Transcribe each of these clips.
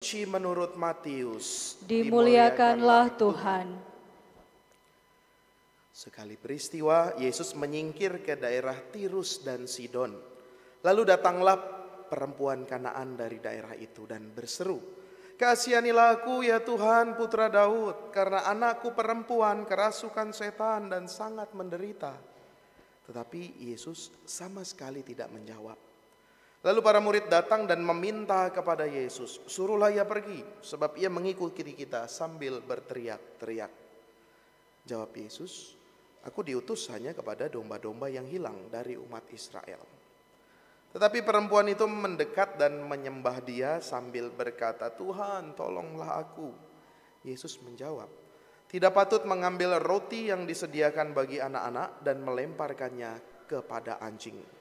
suci menurut Matius. Dimuliakanlah Tuhan. Sekali peristiwa, Yesus menyingkir ke daerah Tirus dan Sidon. Lalu datanglah perempuan Kanaan dari daerah itu dan berseru, "Kasihanilah aku ya Tuhan, putra Daud, karena anakku perempuan kerasukan setan dan sangat menderita." Tetapi Yesus sama sekali tidak menjawab. Lalu para murid datang dan meminta kepada Yesus, "Suruhlah ia pergi, sebab ia mengikuti kita sambil berteriak-teriak." Jawab Yesus, "Aku diutus hanya kepada domba-domba yang hilang dari umat Israel." Tetapi perempuan itu mendekat dan menyembah dia sambil berkata, "Tuhan, tolonglah aku." Yesus menjawab, "Tidak patut mengambil roti yang disediakan bagi anak-anak dan melemparkannya kepada anjing."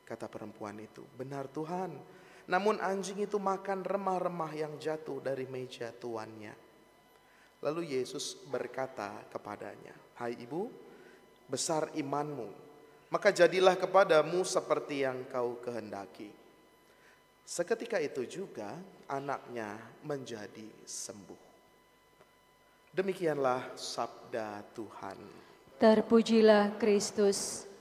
Kata perempuan itu, "Benar Tuhan, namun anjing itu makan remah-remah yang jatuh dari meja tuannya." Lalu Yesus berkata kepadanya, "Hai ibu, besar imanmu, maka jadilah kepadamu seperti yang kau kehendaki." Seketika itu juga anaknya menjadi sembuh. Demikianlah sabda Tuhan. Terpujilah Kristus.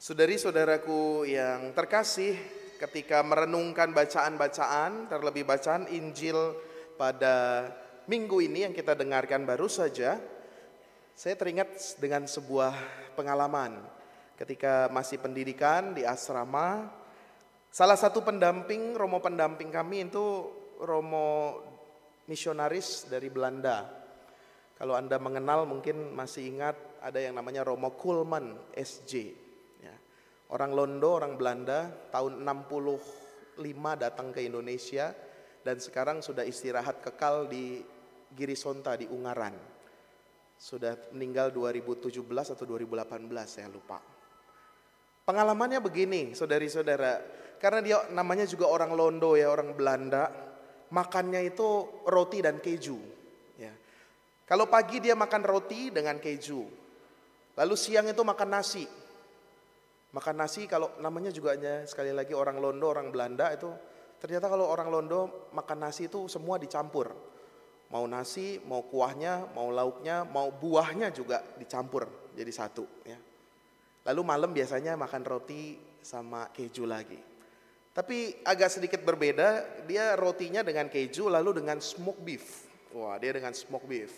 Saudari-saudaraku yang terkasih, ketika merenungkan bacaan-bacaan, terlebih bacaan Injil pada minggu ini yang kita dengarkan baru saja, saya teringat dengan sebuah pengalaman. Ketika masih pendidikan di asrama, salah satu romo pendamping kami itu romo misionaris dari Belanda. Kalau Anda mengenal mungkin masih ingat ada yang namanya Romo Kulman SJ. Orang Londo, orang Belanda, tahun 65 datang ke Indonesia dan sekarang sudah istirahat kekal di Girisonta di Ungaran. Sudah meninggal 2017 atau 2018, saya lupa. Pengalamannya begini, saudari-saudara, karena dia namanya juga orang Londo ya, orang Belanda, makannya itu roti dan keju. Ya. Kalau pagi dia makan roti dengan keju, lalu siang itu makan nasi. Makan nasi, kalau namanya juga sekali lagi orang Londo, orang Belanda itu ternyata kalau orang Londo makan nasi itu semua dicampur. Mau nasi, mau kuahnya, mau lauknya, mau buahnya juga dicampur jadi satu. Ya. Lalu malam biasanya makan roti sama keju lagi. Tapi agak sedikit berbeda, dia rotinya dengan keju lalu dengan smoked beef. Wah, dia dengan smoked beef.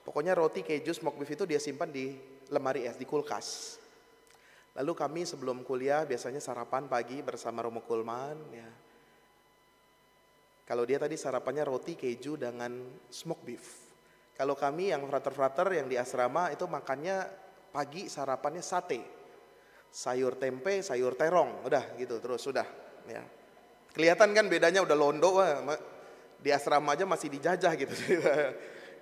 Pokoknya roti, keju, smoked beef itu dia simpan di lemari es, di kulkas. Lalu kami sebelum kuliah biasanya sarapan pagi bersama Romo Kulman. Ya. Kalau dia tadi sarapannya roti, keju dengan smoked beef. Kalau kami yang frater-frater yang di asrama itu makannya pagi sarapannya sate. Sayur tempe, sayur terong, udah gitu terus sudah. Ya. Kelihatan kan bedanya udah Londo, di asrama aja masih dijajah gitu.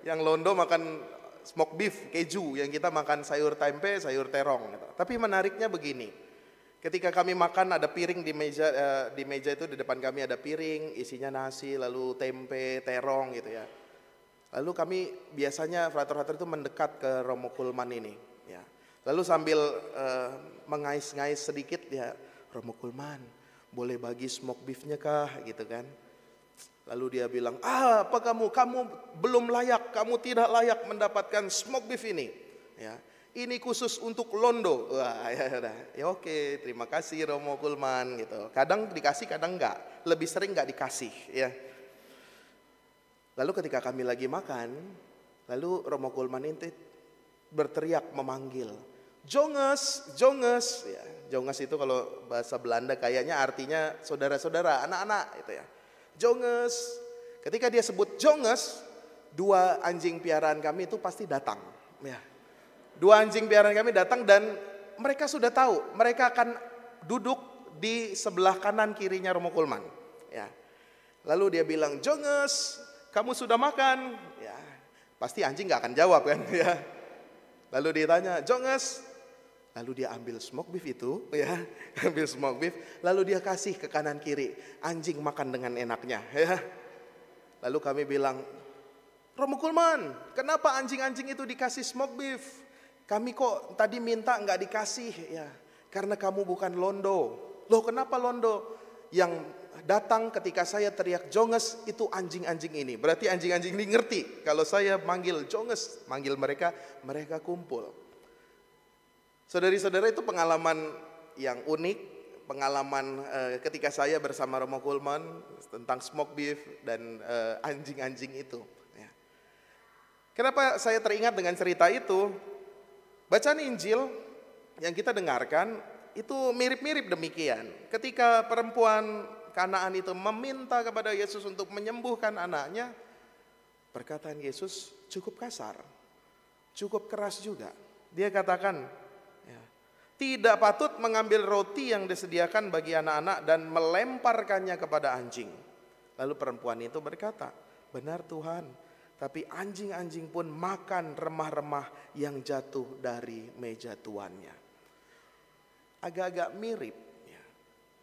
Yang Londo makan smoked beef, keju, yang kita makan sayur tempe, sayur terong. Gitu. Tapi menariknya begini, ketika kami makan ada piring di meja itu di depan kami ada piring, isinya nasi, lalu tempe, terong gitu ya. Lalu kami biasanya frater-frater itu mendekat ke Romo Kulman ini. Ya. Lalu sambil mengais-ngais sedikit ya, "Romo Kulman, boleh bagi smoked beefnya kah?" gitu kan. Lalu dia bilang, "Apa kamu belum layak, kamu tidak layak mendapatkan smoked beef ini. Ya, ini khusus untuk Londo." Wah, ya oke, terima kasih Romo Kulman gitu. Kadang dikasih, kadang enggak. Lebih sering enggak dikasih ya. Lalu ketika kami lagi makan, lalu Romo Kulman itu berteriak memanggil, "Jonges, Jonges." Ya, Jonges itu kalau bahasa Belanda kayaknya artinya saudara-saudara, anak-anak gitu ya. Jonges. Ketika dia sebut Jonges, dua anjing piaraan kami itu pasti datang. Ya. Dua anjing piaraan kami datang dan mereka sudah tahu, mereka akan duduk di sebelah kanan kirinya Romo Kulman. Ya. Lalu dia bilang, "Jonges, kamu sudah makan?" Ya. Pasti anjing gak akan jawab kan. Ya. Lalu dia tanya, "Jonges." Lalu dia ambil smoked beef itu, ya, ambil smoked beef, lalu dia kasih ke kanan kiri, anjing makan dengan enaknya, ya. Lalu kami bilang, "Romo Kulman, kenapa anjing-anjing itu dikasih smoked beef?" Kami kok tadi minta nggak dikasih ya, karena kamu bukan londo. Loh kenapa londo? Yang datang ketika saya teriak jonges itu anjing-anjing ini. Berarti anjing-anjing ini ngerti kalau saya manggil jonges, manggil mereka, mereka kumpul. Saudari-saudara, itu pengalaman yang unik, pengalaman ketika saya bersama Romo Kulman tentang smoke beef dan anjing-anjing itu. Ya. Kenapa saya teringat dengan cerita itu? Bacaan Injil yang kita dengarkan itu mirip-mirip demikian. Ketika perempuan Kanaan itu meminta kepada Yesus untuk menyembuhkan anaknya, perkataan Yesus cukup kasar, cukup keras juga. Dia katakan, ya, tidak patut mengambil roti yang disediakan bagi anak-anak dan melemparkannya kepada anjing. Lalu perempuan itu berkata, benar Tuhan, tapi anjing-anjing pun makan remah-remah yang jatuh dari meja tuannya. Agak-agak mirip ya.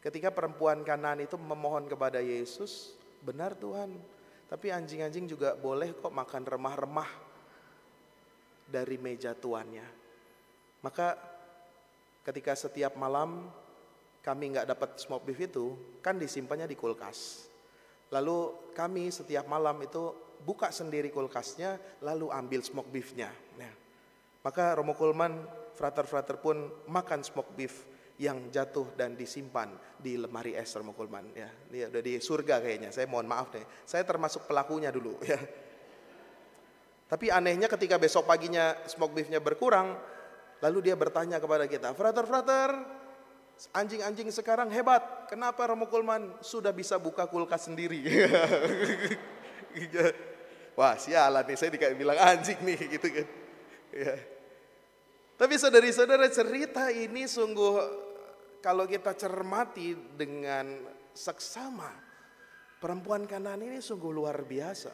Ketika perempuan Kanaan itu memohon kepada Yesus, benar Tuhan, tapi anjing-anjing juga boleh kok makan remah-remah dari meja tuannya. Maka ketika setiap malam kami nggak dapat smoke beef itu, kan disimpannya di kulkas. Lalu kami setiap malam itu buka sendiri kulkasnya, lalu ambil smoke beefnya. Nah, maka Romo Kulman, frater-frater pun makan smoke beef yang jatuh dan disimpan di lemari es Romo Kulman. Ya, dia udah di surga kayaknya. Saya mohon maaf deh, saya termasuk pelakunya dulu. Ya. Tapi anehnya ketika besok paginya smoke beefnya berkurang, lalu dia bertanya kepada kita, frater-frater, anjing-anjing sekarang hebat. Kenapa Romo Kulman sudah bisa buka kulkas sendiri? Wah sialan nih, saya bilang anjing nih gitu kan. Ya. Tapi saudari-saudara, cerita ini sungguh kalau kita cermati dengan seksama, perempuan Kanaan ini sungguh luar biasa.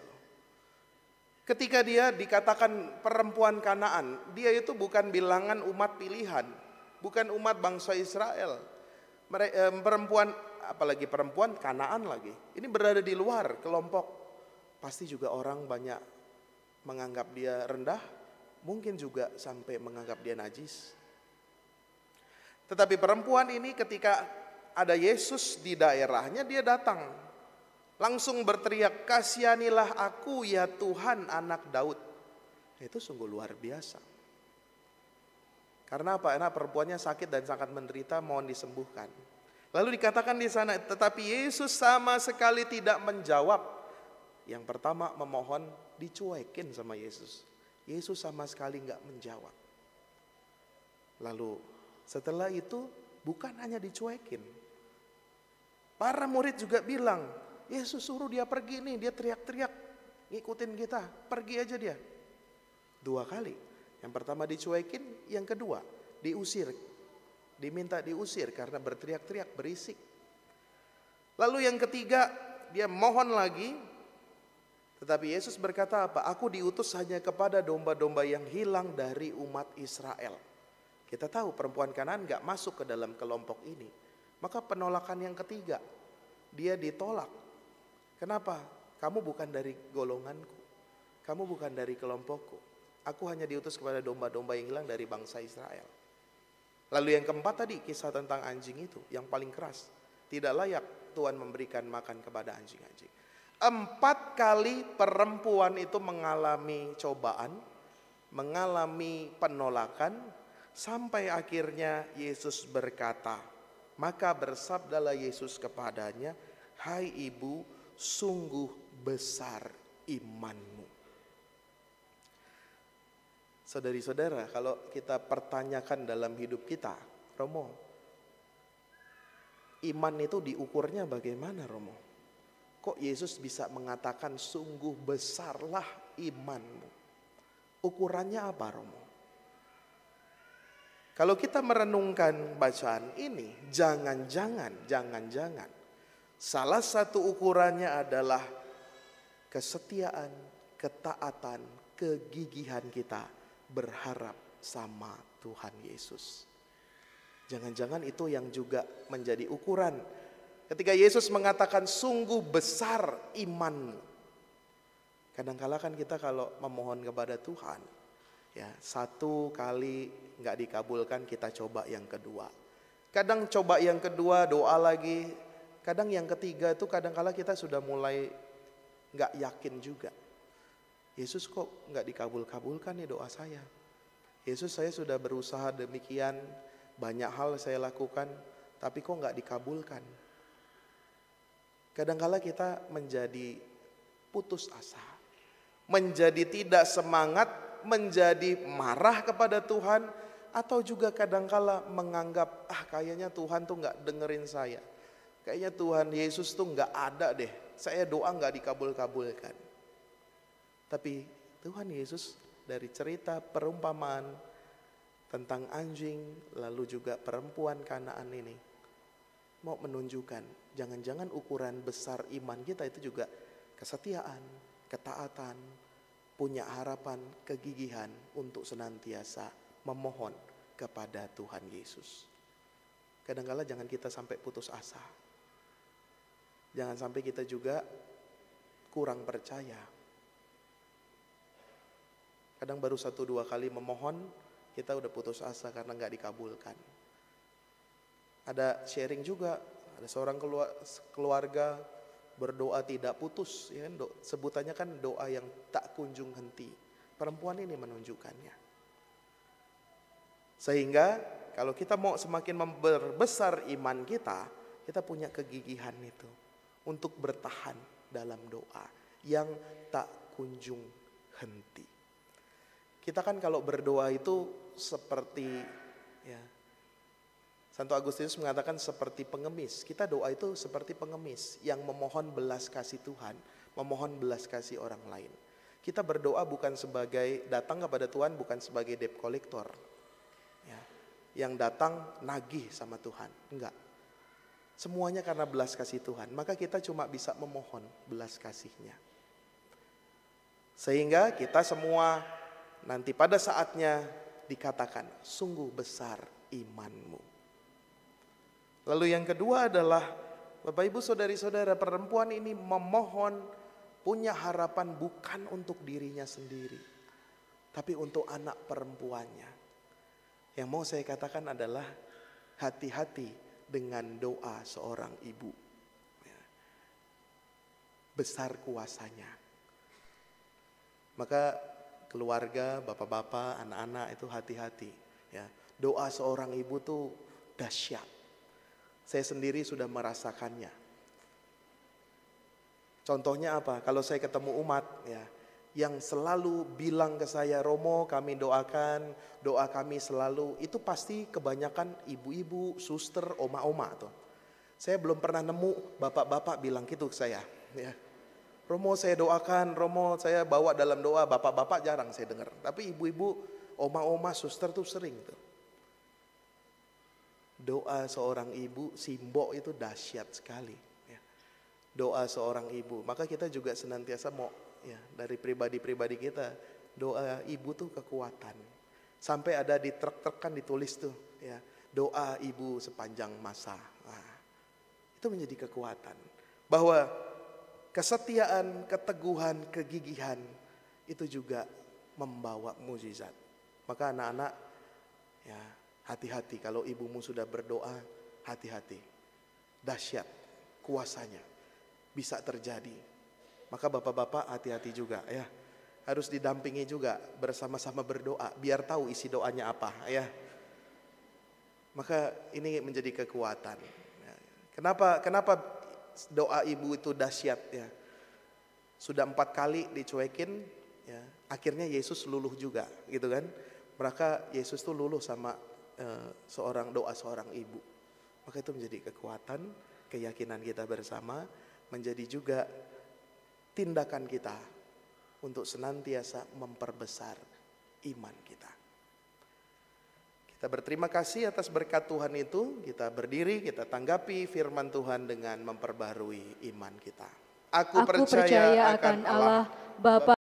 Ketika dia dikatakan perempuan Kanaan, dia itu bukan bilangan umat pilihan, bukan umat bangsa Israel. Perempuan, apalagi perempuan Kanaan lagi, ini berada di luar kelompok. Pasti juga orang banyak menganggap dia rendah, mungkin juga sampai menganggap dia najis. Tetapi perempuan ini ketika ada Yesus di daerahnya, dia datang. Langsung berteriak, kasihanilah aku ya Tuhan anak Daud. Itu sungguh luar biasa. Karena apa? Karena perempuannya sakit dan sangat menderita, mohon disembuhkan. Lalu dikatakan di sana, tetapi Yesus sama sekali tidak menjawab. Yang pertama memohon, dicuekin sama Yesus. Yesus sama sekali nggak menjawab. Lalu setelah itu bukan hanya dicuekin. Para murid juga bilang, Yesus suruh dia pergi nih, dia teriak-teriak ngikutin kita, pergi aja dia. 2 kali. Yang pertama dicuekin, yang kedua diusir. Diminta diusir karena berteriak-teriak, berisik. Lalu yang ketiga, dia mohon lagi. Tetapi Yesus berkata apa? Aku diutus hanya kepada domba-domba yang hilang dari umat Israel. Kita tahu perempuan Kanaan gak masuk ke dalam kelompok ini. Maka penolakan yang ketiga, dia ditolak. Kenapa? Kamu bukan dari golonganku. Kamu bukan dari kelompokku. Aku hanya diutus kepada domba-domba yang hilang dari bangsa Israel. Lalu yang keempat tadi, kisah tentang anjing itu, yang paling keras. Tidak layak Tuhan memberikan makan kepada anjing-anjing. 4 kali perempuan itu mengalami cobaan, mengalami penolakan, sampai akhirnya Yesus berkata, maka bersabdalah Yesus kepadanya, hai ibu, sungguh besar imanmu. Saudari-saudara, kalau kita pertanyakan dalam hidup kita, Romo, iman itu diukurnya bagaimana Romo? Kok Yesus bisa mengatakan sungguh besarlah imanmu? Ukurannya apa Romo? Kalau kita merenungkan bacaan ini, jangan-jangan salah satu ukurannya adalah kesetiaan, ketaatan, kegigihan kita berharap sama Tuhan Yesus. Jangan-jangan itu yang juga menjadi ukuran. Ketika Yesus mengatakan sungguh besar imanmu. Kadang-kala kan kita kalau memohon kepada Tuhan, Ya, satu kali nggak dikabulkan, kita coba yang kedua. Kadang coba yang kedua, doa lagi. Kadang yang ketiga itu kadang-kala kita sudah mulai nggak yakin juga. Yesus kok nggak dikabul-kabulkan nih doa saya. Yesus, saya sudah berusaha demikian, banyak hal saya lakukan, tapi kok nggak dikabulkan. Kadang-kala kita menjadi putus asa, menjadi tidak semangat, menjadi marah kepada Tuhan, atau juga kadangkala menganggap kayaknya Tuhan tuh nggak dengerin saya, kayaknya Tuhan Yesus tuh nggak ada deh, saya doa nggak dikabul-kabulkan. Tapi Tuhan Yesus dari cerita perumpamaan tentang anjing lalu juga perempuan Kanaan ini mau menunjukkan jangan-jangan ukuran besar iman kita itu juga kesetiaan, ketaatan, punya harapan, kegigihan untuk senantiasa memohon kepada Tuhan Yesus. Kadang-kala jangan kita sampai putus asa. Jangan sampai kita juga kurang percaya. Kadang baru 1-2 kali memohon, kita udah putus asa karena gak dikabulkan. Ada sharing juga, ada seorang keluarga berdoa tidak putus, ya kan? Sebutannya kan doa yang tak kunjung henti. Perempuan ini menunjukkannya. Sehingga kalau kita mau semakin memperbesar iman kita, kita punya kegigihan itu untuk bertahan dalam doa yang tak kunjung henti. Kita kan kalau berdoa itu seperti, ya, Santo Agustinus mengatakan seperti pengemis. Kita doa itu seperti pengemis yang memohon belas kasih Tuhan, memohon belas kasih orang lain. Kita berdoa bukan sebagai datang kepada Tuhan, bukan sebagai debt collector, ya, yang datang nagih sama Tuhan. Enggak. Semuanya karena belas kasih Tuhan. Maka kita cuma bisa memohon belas kasih-Nya. Sehingga kita semua nanti pada saatnya dikatakan sungguh besar imanmu. Lalu yang kedua adalah Bapak Ibu saudari-saudara, perempuan ini memohon punya harapan bukan untuk dirinya sendiri, tapi untuk anak perempuannya. Yang mau saya katakan adalah hati-hati dengan doa seorang ibu. Besar kuasanya. Maka keluarga, bapak-bapak, anak-anak itu hati-hati. Ya, doa seorang ibu tuh dahsyat. Saya sendiri sudah merasakannya. Contohnya apa? Kalau saya ketemu umat, ya, yang selalu bilang ke saya, Romo kami doakan, doa kami selalu, itu pasti kebanyakan ibu-ibu, suster, oma-oma tuh. Saya belum pernah nemu bapak-bapak bilang gitu ke saya. Ya. Romo saya doakan, Romo saya bawa dalam doa, bapak-bapak jarang saya dengar. Tapi ibu-ibu, oma-oma, suster tuh sering tuh. Doa seorang ibu, simbok itu dahsyat sekali. Ya. Doa seorang ibu, maka kita juga senantiasa mau, ya, dari pribadi-pribadi kita, doa ibu tuh kekuatan. Sampai ada di truk-truk kan ditulis tuh, ya, doa ibu sepanjang masa. Nah, itu menjadi kekuatan. Bahwa kesetiaan, keteguhan, kegigihan itu juga membawa mukjizat. Maka anak-anak, ya, hati-hati kalau ibumu sudah berdoa, hati-hati. Dahsyat kuasanya bisa terjadi. Maka bapak-bapak hati-hati juga, ya. Harus didampingi juga bersama-sama berdoa biar tahu isi doanya apa, ya. Maka ini menjadi kekuatan. Kenapa doa ibu itu dahsyat, ya. Sudah 4 kali dicuekin, ya. Akhirnya Yesus luluh juga, gitu kan. Maka Yesus tuh luluh sama doa seorang ibu. Maka itu menjadi kekuatan, keyakinan kita bersama, menjadi juga tindakan kita untuk senantiasa memperbesar iman kita. Kita berterima kasih atas berkat Tuhan itu. Kita berdiri, kita tanggapi firman Tuhan dengan memperbarui iman kita. Aku percaya akan Allah Bapa